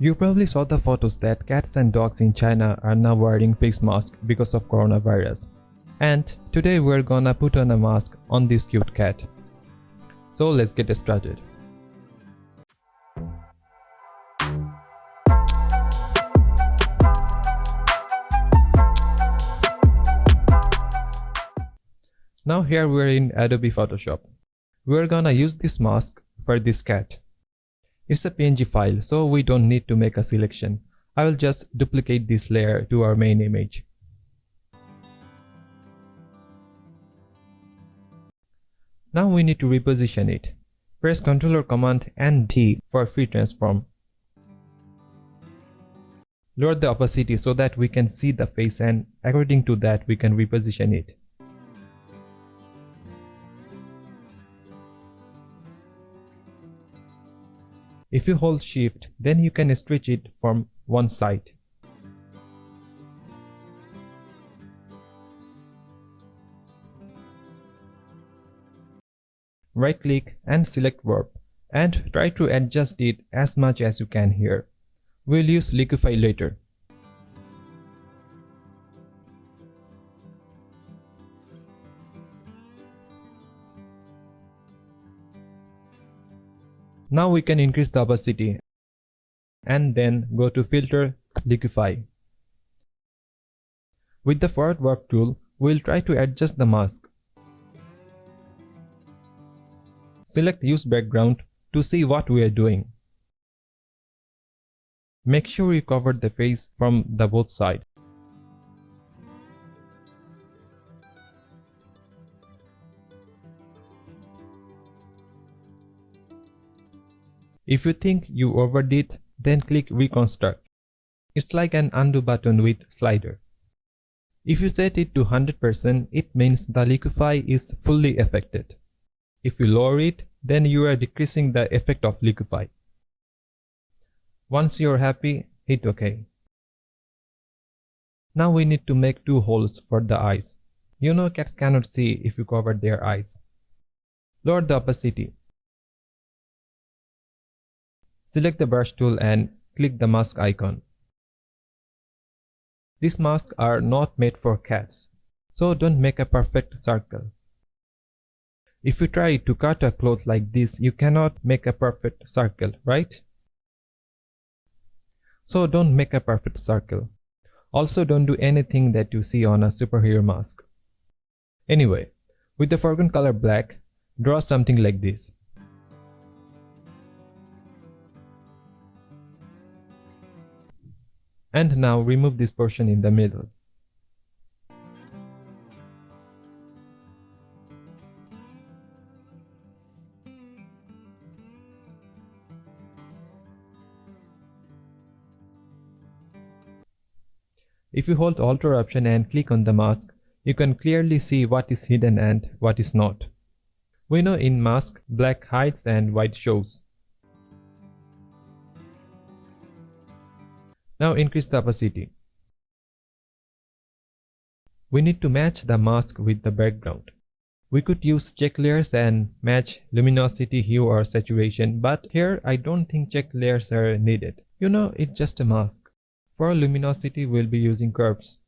You probably saw the photos that cats and dogs in China are now wearing face masks because of coronavirus. And today we're gonna put on a mask on this cute cat. So let's get started. Now here we're in Adobe Photoshop. We're gonna use this mask for this cat. It's a PNG file, so we don't need to make a selection. I will just duplicate this layer to our main image. Now we need to reposition it. Press Ctrl or Command and D for free transform. Lower the opacity so that we can see the face, and according to that we can reposition it. If you hold Shift, then you can stretch it from one side. Right click and select Warp and try to adjust it as much as you can here. We'll use Liquify later. Now we can increase the opacity and then go to Filter, Liquify. With the forward warp tool, we'll try to adjust the mask. Select Use Background to see what we are doing. Make sure you cover the face from the both sides. If you think you overdid, then click Reconstruct. It's like an undo button with slider. If you set it to 100%, it means the liquify is fully affected. If you lower it, then you are decreasing the effect of liquify. Once you're happy, hit OK. Now we need to make two holes for the eyes. You know cats cannot see if you cover their eyes. Lower the opacity. Select the brush tool and click the mask icon. These masks are not made for cats, so don't make a perfect circle. If you try to cut a cloth like this, you cannot make a perfect circle, right? So don't make a perfect circle. Also don't do anything that you see on a superhero mask. Anyway, with the foreground color black, draw something like this. And now remove this portion in the middle. If you hold Alt or Option and click on the mask, you can clearly see what is hidden and what is not. We know in mask, black hides and white shows. Now increase the opacity. We need to match the mask with the background. We could use check layers and match luminosity, hue or saturation, but here I don't think check layers are needed. You know, it's just a mask. For luminosity, we'll be using curves.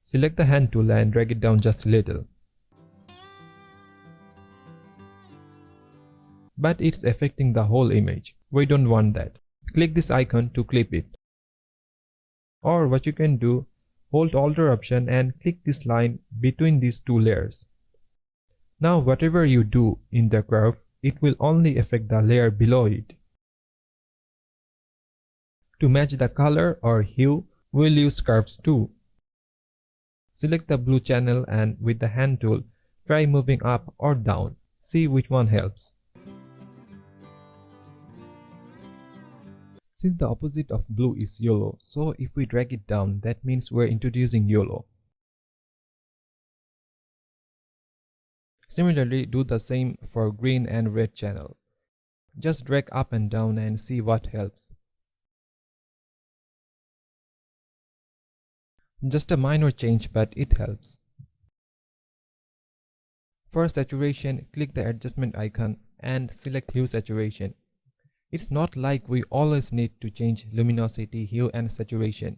Select the hand tool and drag it down just a little. But it's affecting the whole image. We don't want that. Click this icon to clip it. Or what you can do, hold Alt or Option and click this line between these two layers. Now whatever you do in the curve, it will only affect the layer below it. To match the color or hue, we'll use curves too. Select the blue channel and with the hand tool, try moving up or down. See which one helps. Since the opposite of blue is yellow, so if we drag it down, that means we're introducing yellow. Similarly, do the same for green and red channel. Just drag up and down and see what helps. Just a minor change, but it helps. For saturation, click the adjustment icon and select hue saturation. It's not like we always need to change luminosity, hue and saturation.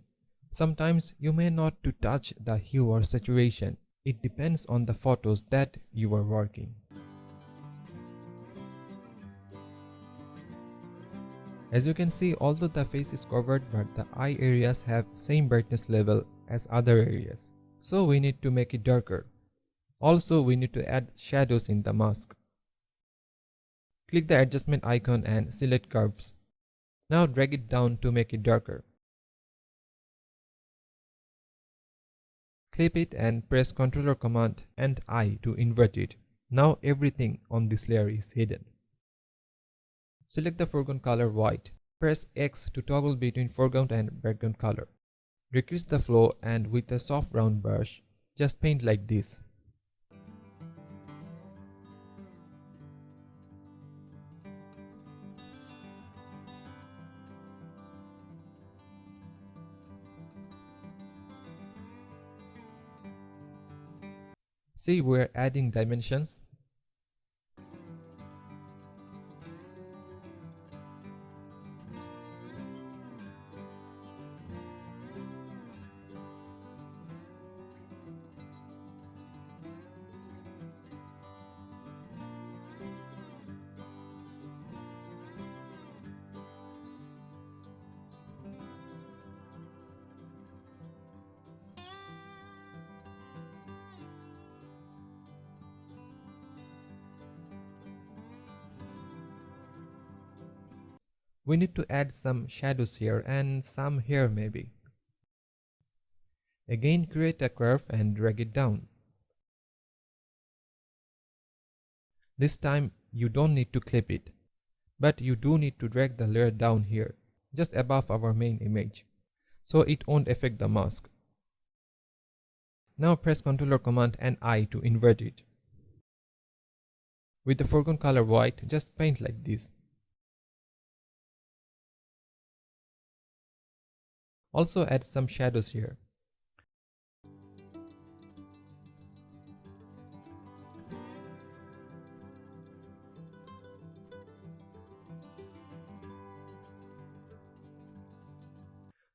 Sometimes you may not to touch the hue or saturation. It depends on the photos that you are working. As you can see, although the face is covered, but the eye areas have same brightness level as other areas. So we need to make it darker. Also, we need to add shadows in the mask. Click the adjustment icon and select curves. Now drag it down to make it darker. Clip it and press Ctrl or Command and I to invert it. Now everything on this layer is hidden. Select the foreground color white. Press X to toggle between foreground and background color. Decrease the flow and with a soft round brush, just paint like this. See, we're adding dimensions. We need to add some shadows here and some here maybe. Again, create a curve and drag it down. This time you don't need to clip it, but you do need to drag the layer down here, just above our main image, so it won't affect the mask. Now press Ctrl or Command and I to invert it. With the foreground color white, just paint like this. Also add some shadows here.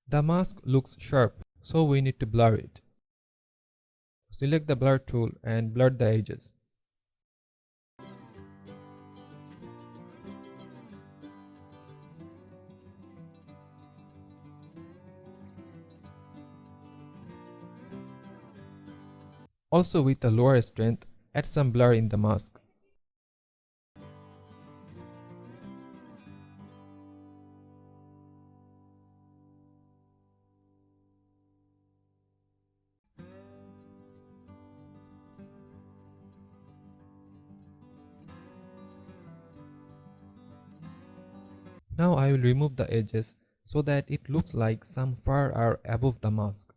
The mask looks sharp, so we need to blur it. Select the blur tool and blur the edges. Also with a lower strength, add some blur in the mask. Now I will remove the edges so that it looks like some fur are above the mask.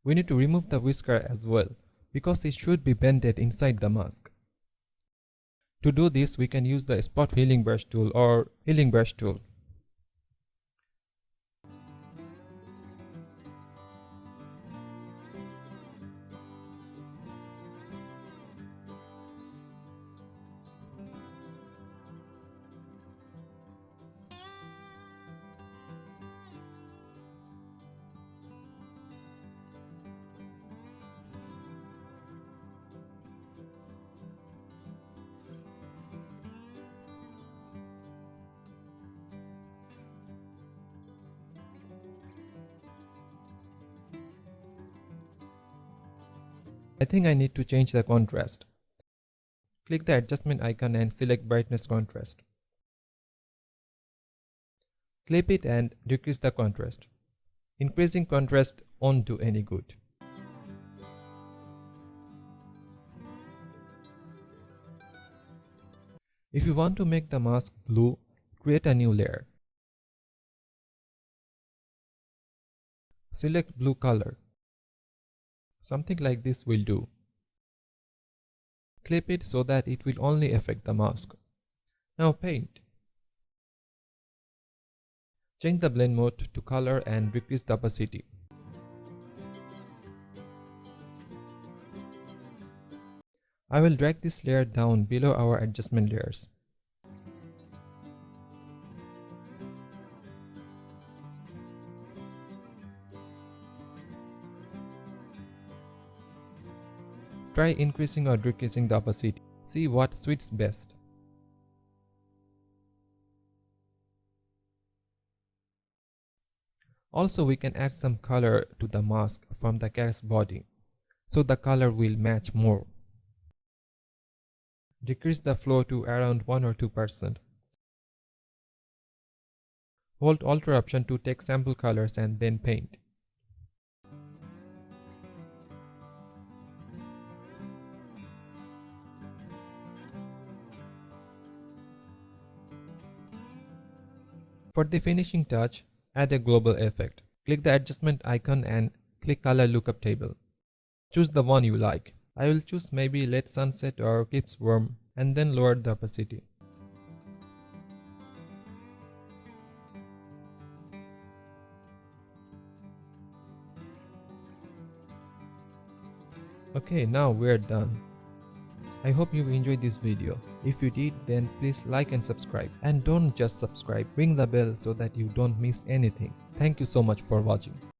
We need to remove the whisker as well, because it should be bended inside the mask. To do this, we can use the spot healing brush tool or healing brush tool. I think I need to change the contrast. Click the adjustment icon and select brightness contrast. Clip it and decrease the contrast. Increasing contrast won't do any good. If you want to make the mask blue, create a new layer. Select blue color. Something like this will do. Clip it so that it will only affect the mask. Now paint. Change the blend mode to color and decrease the opacity. I will drag this layer down below our adjustment layers. Try increasing or decreasing the opacity. See what suits best. Also, we can add some color to the mask from the cat's body, so the color will match more. Decrease the flow to around 1 or 2%. Hold Alt option to take sample colors and then paint. For the finishing touch, add a global effect. Click the adjustment icon and click color lookup table. Choose the one you like. I will choose maybe late sunset or keeps warm and then lower the opacity. Okay, now we're done. I hope you enjoyed this video. If you did, then please like and subscribe. And don't just subscribe, ring the bell so that you don't miss anything. Thank you so much for watching.